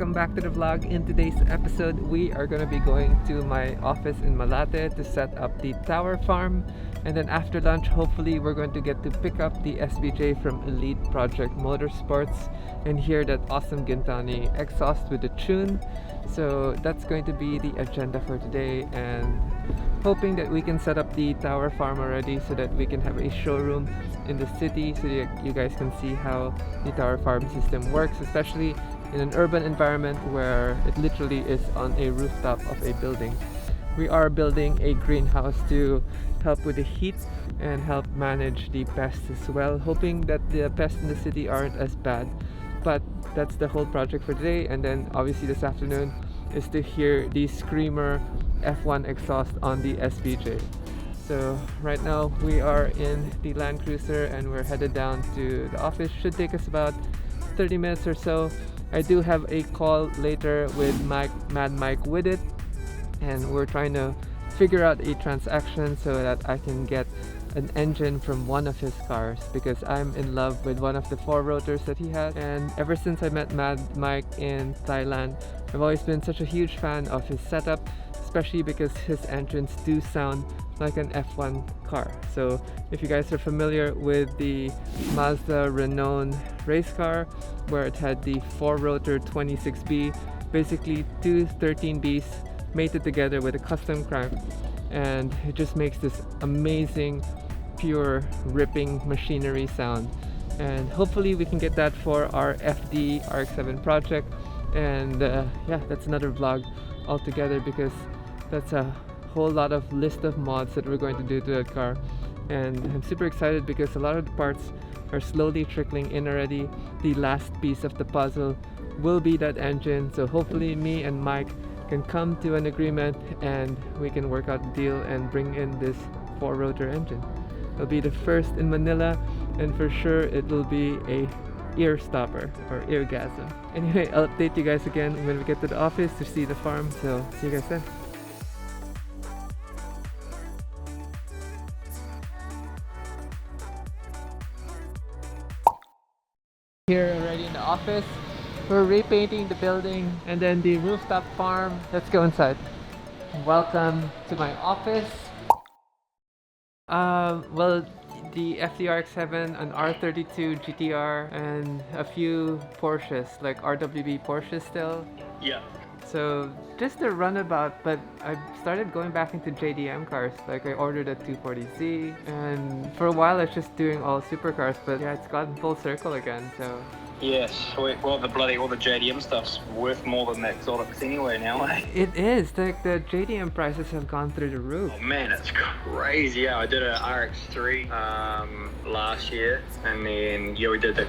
welcome back to the vlog. In today's episode, we are going to be going to my office in Malate to set up the tower farm, and then after lunch, hopefully we're going to get to pick up the SVJ from Elite Project Motorsports and hear that awesome Gintani exhaust with the tune. So that's going to be the agenda for today, and hoping that we can set up the tower farm already so that we can have a showroom in the city so that you guys can see how the tower farm system works, especially in an urban environment where it literally is on a rooftop of a building. We are building a greenhouse to help with the heat and help manage the pests as well, hoping that the pests in the city aren't as bad. But that's the whole project for today, and then obviously this afternoon is to hear the Screamer F1 exhaust on the SVJ. So right now we are in the Land Cruiser and we're headed down to the office. Should take us about 30 minutes or so. I do have a call later with Mad Mike with it, and we're trying to figure out a transaction so that I can get an engine from one of his cars, because I'm in love with one of the four rotors that he has. And ever since I met Mad Mike in Thailand, I've always been such a huge fan of his setup, especially because his engines do sound like an F1 car. So if you guys are familiar with the Mazda renowned race car where it had the 4-rotor 26B, basically two 13Bs mated together with a custom crank, and it just makes this amazing pure ripping machinery sound. And hopefully we can get that for our FD RX-7 project. And yeah, that's another vlog altogether, because that's a whole lot of list of mods that we're going to do to that car. And I'm super excited because a lot of the parts are slowly trickling in already. The last piece of the puzzle will be that engine, so hopefully me and Mike can come to an agreement and we can work out a deal and bring in this 4-rotor engine. It'll be the first in Manila, and for sure it will be a ear stopper or eargasm. Anyway, I'll update you guys again when we get to the office to see the farm, so see you guys then. Here already in the office. We're repainting the building and then the rooftop farm. Let's go inside. Welcome to my office. Well, the FDRX7, an R32 GTR, and a few Porsches, like RWB Porsches still. Yeah. So just a runabout, but I started going back into JDM cars. Like I ordered a 240Z, and for a while I was just doing all supercars, but yeah, it's gotten full circle again, so. Yes, well all the JDM stuff's worth more than the exotics anyway now, eh? It is, like the JDM prices have gone through the roof. Oh man, it's crazy. Yeah, I did a RX3 last year, and then yeah, we did the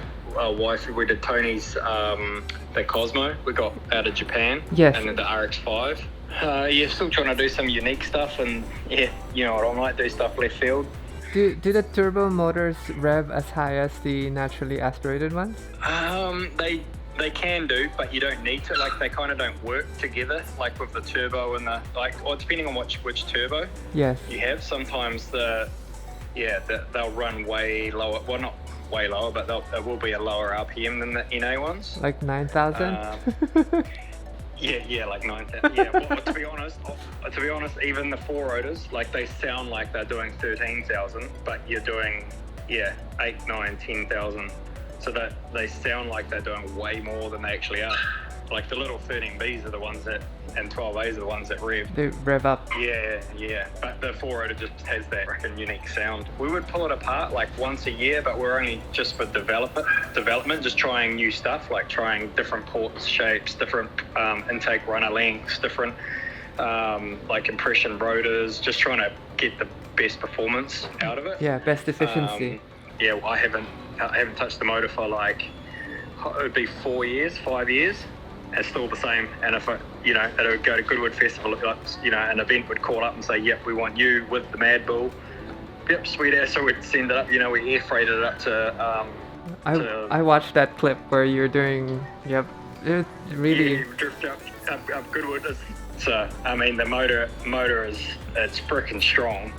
we did Tony's the Cosmo we got out of Japan. Yes. And then the RX5. Yeah, still trying to do some unique stuff, and yeah, you know what I might do stuff left field. Do the turbo motors rev as high as the naturally aspirated ones? They can do, but you don't need to. Like, they kind of don't work together. Like with the turbo and the or depending on which turbo. Yes. You have. Sometimes they'll run way lower. Well, not way lower, but there will be a lower RPM than the NA ones. Like 9,000. Yeah, like 9,000. Yeah, well, to be honest, even the 4-rotors, like they sound like they're doing 13,000, but you're doing 8, 9, 10,000. So that they sound like they're doing way more than they actually are. Like the little 13Bs are the ones that, and 12As are the ones that rev. They rev up. Yeah. But the 4-rotor just has that freaking unique sound. We would pull it apart like once a year, but we're only just for development, just trying new stuff, like trying different ports, shapes, different intake runner lengths, different like impression rotors, just trying to get the best performance out of it. Yeah, best efficiency. Yeah, well, I haven't touched the motor for like, it would be 5 years. It's still the same, and if it would go to Goodwood Festival, an event would call up and say, yep, we want you with the Mad Bull. Yep, sweet ass. So we'd send it up, we air freighted it up to I watched that clip where you're doing, it really... Yeah, drift up Goodwood. So, I mean, the motor it's freaking strong,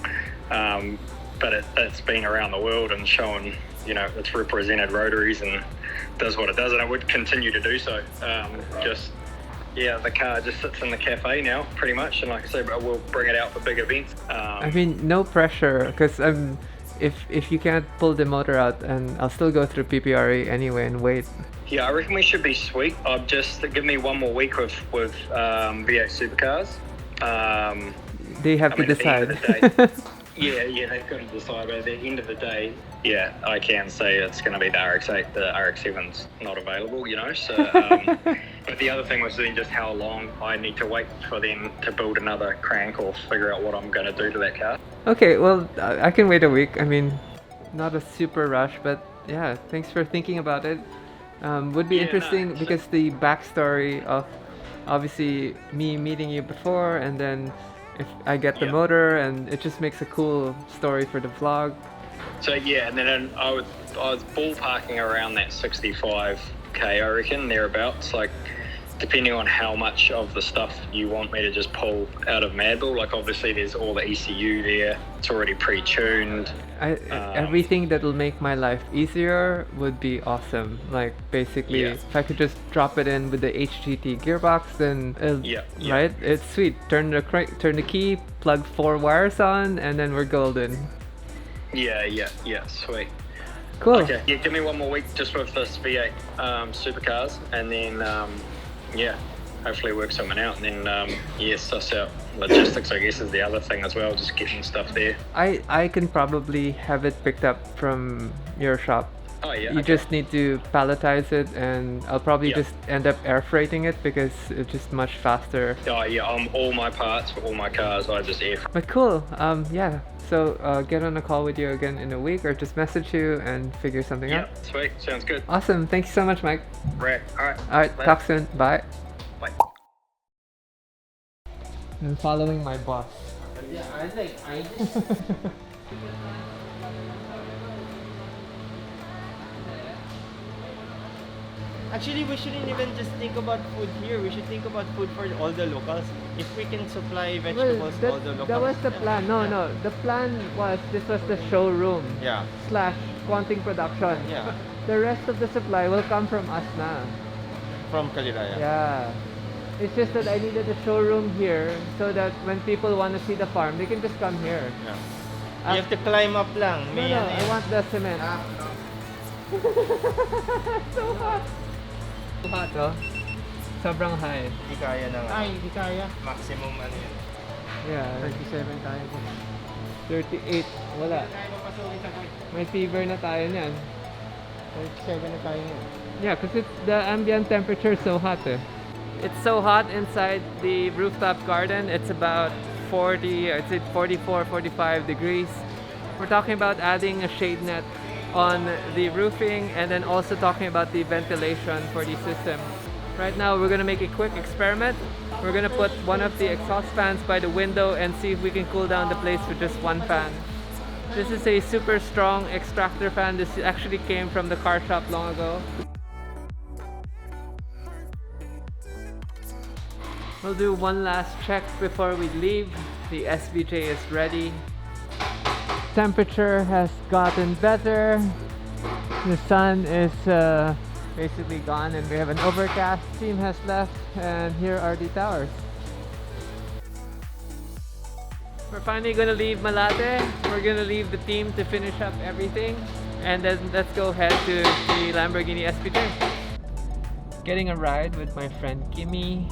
but it's been around the world and shown, it's represented rotaries and does what it does, and it would continue to do so. Just Yeah, the car just sits in the cafe now, pretty much, and like I said, we'll bring it out for big events. I mean, no pressure, because if you can't pull the motor out, and I'll still go through PPRE anyway and wait. Yeah, I reckon we should be sweet. I'll just give me one more week with V8 supercars. They have I to mean, at the end decide. of the day, yeah, they've got to decide. But at the end of the day, yeah, I can say it's going to be the RX-8. The RX-7's not available, you know. So, but the other thing was then just how long I need to wait for them to build another crank or figure out what I'm going to do to that car. Okay, well, I can wait a week. I mean, not a super rush, but yeah, thanks for thinking about it. Would be Yeah, no, interesting it's- because the backstory of obviously me meeting you before, and then if I get the Yeah. motor, and it just makes a cool story for the vlog. So yeah, and then I was ballparking around that 65k, I reckon, thereabouts. Like, depending on how much of the stuff you want me to just pull out of Madville. Like, obviously there's all the ECU there. It's already pre-tuned. Everything that'll make my life easier would be awesome. Like basically, Yeah. if I could just drop it in with the HGT gearbox, then Yeah. right, it's sweet. Turn the key, plug 4 wires on, and then we're golden. Yeah, sweet. Cool. Okay, yeah, give me one more week just with this V8 supercars, and then yeah, hopefully work something out, and then suss out logistics, I guess, is the other thing as well, just getting stuff there. I can probably have it picked up from your shop. Oh yeah, You okay. just need to palletize it, and I'll probably Yeah. just end up air freighting it because it's just much faster. Oh yeah, all my parts for all my cars, I just air. But cool. Yeah. So get on a call with you again in a week, or just message you and figure something Yeah, out. sweet, sounds good. Awesome. Thank you so much, Mike. Right, all right. All right. Later. Talk soon. Bye. Bye. I'm following my boss. Yeah, I Actually, we shouldn't even just think about food here. We should think about food for all the locals. If we can supply vegetables to all the locals. that was the yeah, plan. No, yeah. no. The plan was this was the showroom Yeah, / Quanting production. yeah. The rest of the supply will come from us na. From Kaliraya. Yeah. It's just that I needed a showroom here so that when people want to see the farm, they can just come here. Yeah. You have to climb up lang. No, May no, ano I yan. want the cement. So hot. So hot, oh. Sobrang high. Hindi kaya ng Ay, hindi kaya. maximum ano yun. Yeah. 37 tayo po. 38. Wala. Kaya papasukin sa boy. May fever na tayo niyan. 37 na tayo ngayon. Yeah, because it's the ambient temperature is so hot. Eh. It's so hot inside the rooftop garden. It's about 40, I'd say 44, 45 degrees. We're talking about adding a shade net on the roofing, and then also talking about the ventilation for the system. Right now we're gonna make a quick experiment. We're gonna put one of the exhaust fans by the window and see if we can cool down the place with just one fan. This is a super strong extractor fan. This actually came from the car shop long ago. We'll do one last check before we leave. The SVJ is ready. Temperature has gotten better. The sun is basically gone, and we have an overcast. Steam has left, and here are the towers. We're finally gonna leave Malate. We're gonna leave the team to finish up everything, and then let's go head to the Lamborghini SVJ. Getting a ride with my friend Kimmy.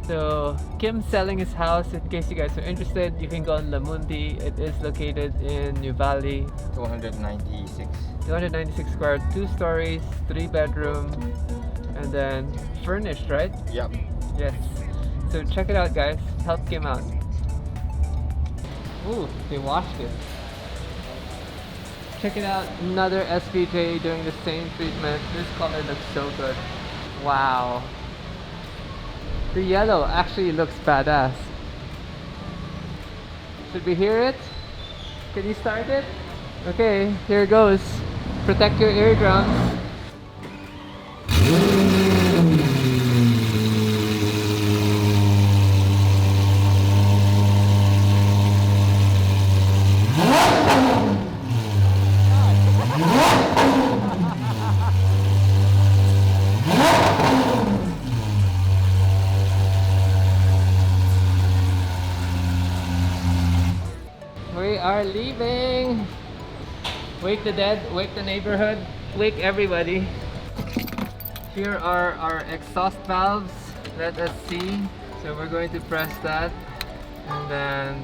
So Kim's selling his house. In case you guys are interested, you can go on Lamundi. It is located in New Valley. 296. 296 square, 2 stories, 3 bedroom, and then furnished, right? Yep. Yes. So check it out, guys. Help Kim out. Ooh, they washed it. Check it out. Another SVJ doing the same treatment. This color looks so good. Wow. The yellow actually looks badass. Should we hear it? Can you start it? Okay, here goes. Protect your eardrums. are leaving. Wake the dead, wake the neighborhood, wake everybody. Here are our exhaust valves. Let us see. So we're going to press that and then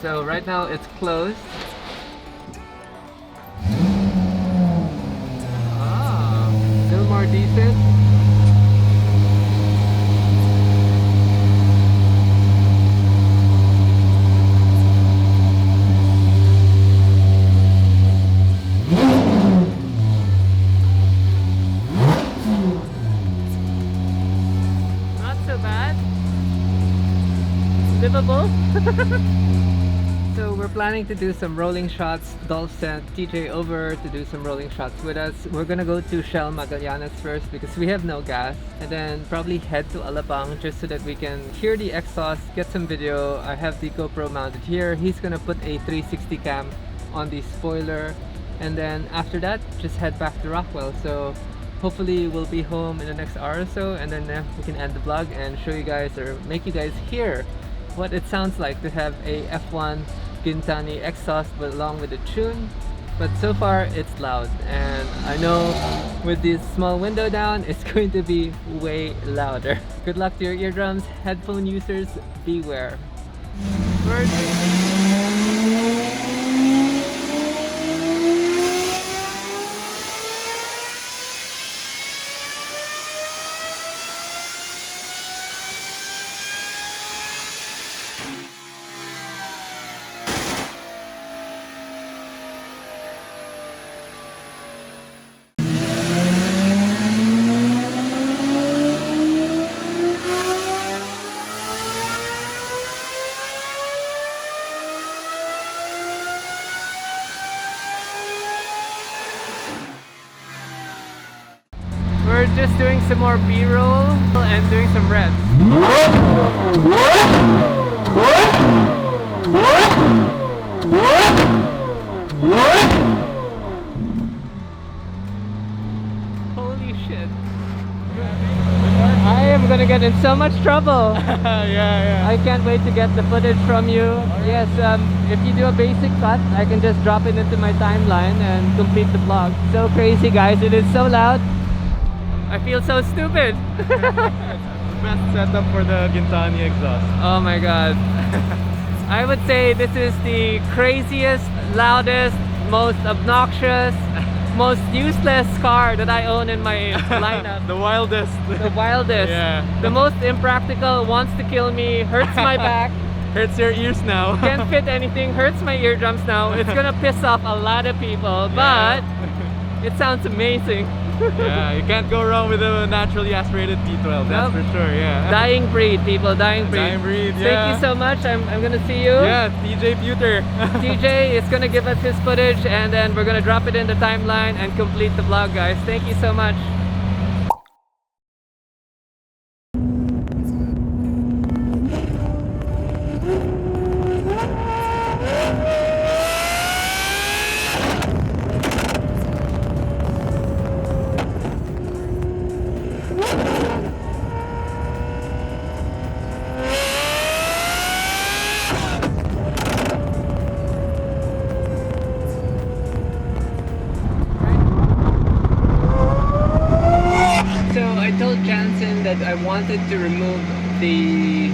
so right now it's closed. Still more decent. Not so bad. Livable. So we're planning to do some rolling shots. Dolph sent TJ over to do some rolling shots with us. We're gonna go to Shell Magallanes first because we have no gas, and then probably head to Alabang just so that we can hear the exhaust, get some video. I have the GoPro mounted here. He's gonna put a 360 cam on the spoiler, and then after that just head back to Rockwell. So hopefully we'll be home in the next hour or so, and then we can end the vlog and show you guys or make you guys hear what it sounds like to have a F1 Gintani exhaust but along with the tune. But so far it's loud, and I know with this small window down it's going to be way louder. Good luck to your eardrums. Headphone users, beware. We're just doing some more B-roll and doing some reps. Holy shit. I am gonna get in so much trouble. Yeah. I can't wait to get the footage from you. Yes, if you do a basic cut, I can just drop it into my timeline and complete the vlog. So crazy, guys. It is so loud. I feel so stupid. Best setup for the Gintani exhaust. Oh my god. I would say this is the craziest, loudest, most obnoxious, most useless car that I own in my lineup. The wildest. The wildest. Yeah. The most impractical, wants to kill me, hurts my back, Hurts your ears now. can't fit anything, hurts my eardrums now. It's gonna piss off a lot of people, but it sounds amazing. Yeah, you can't go wrong with a naturally aspirated V12, that's Nope. for sure, yeah. Dying breed, people, dying breed. Dying breed, Thank yeah. you so much. I'm gonna see you. Yeah, TJ Pewter. TJ is gonna give us his footage, and then we're gonna drop it in the timeline and complete the vlog, guys. Thank you so much. That I wanted to remove the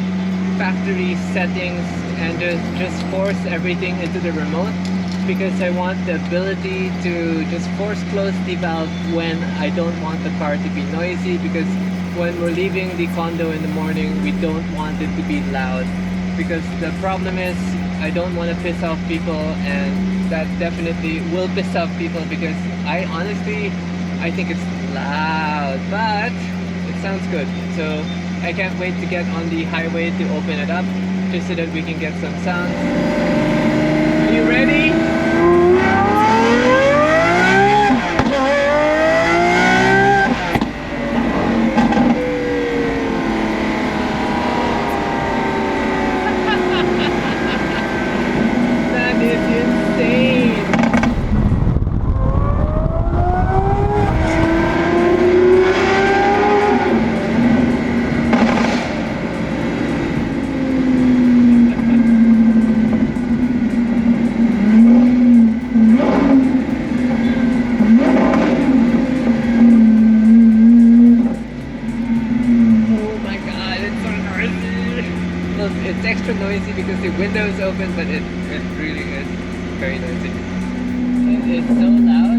factory settings and just force everything into the remote, because I want the ability to just force close the valve when I don't want the car to be noisy, because when we're leaving the condo in the morning we don't want it to be loud, because the problem is I don't want to piss off people, and that definitely will piss off people because I think it's loud, but sounds good. So I can't wait to get on the highway to open it up just so that we can get some sounds. Are you ready? That is insane. It's extra noisy because the window is open, but it really is very noisy. It is so loud.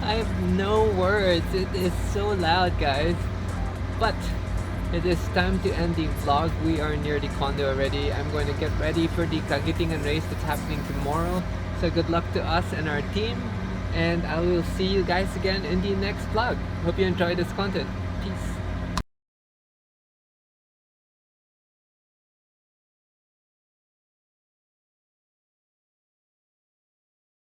I have no words. It is so loud, guys. But it is time to end the vlog. We are near the condo already. I'm going to get ready for the Kagitingan race that's happening tomorrow. So good luck to us and our team. And I will see you guys again in the next vlog. Hope you enjoyed this content. Peace.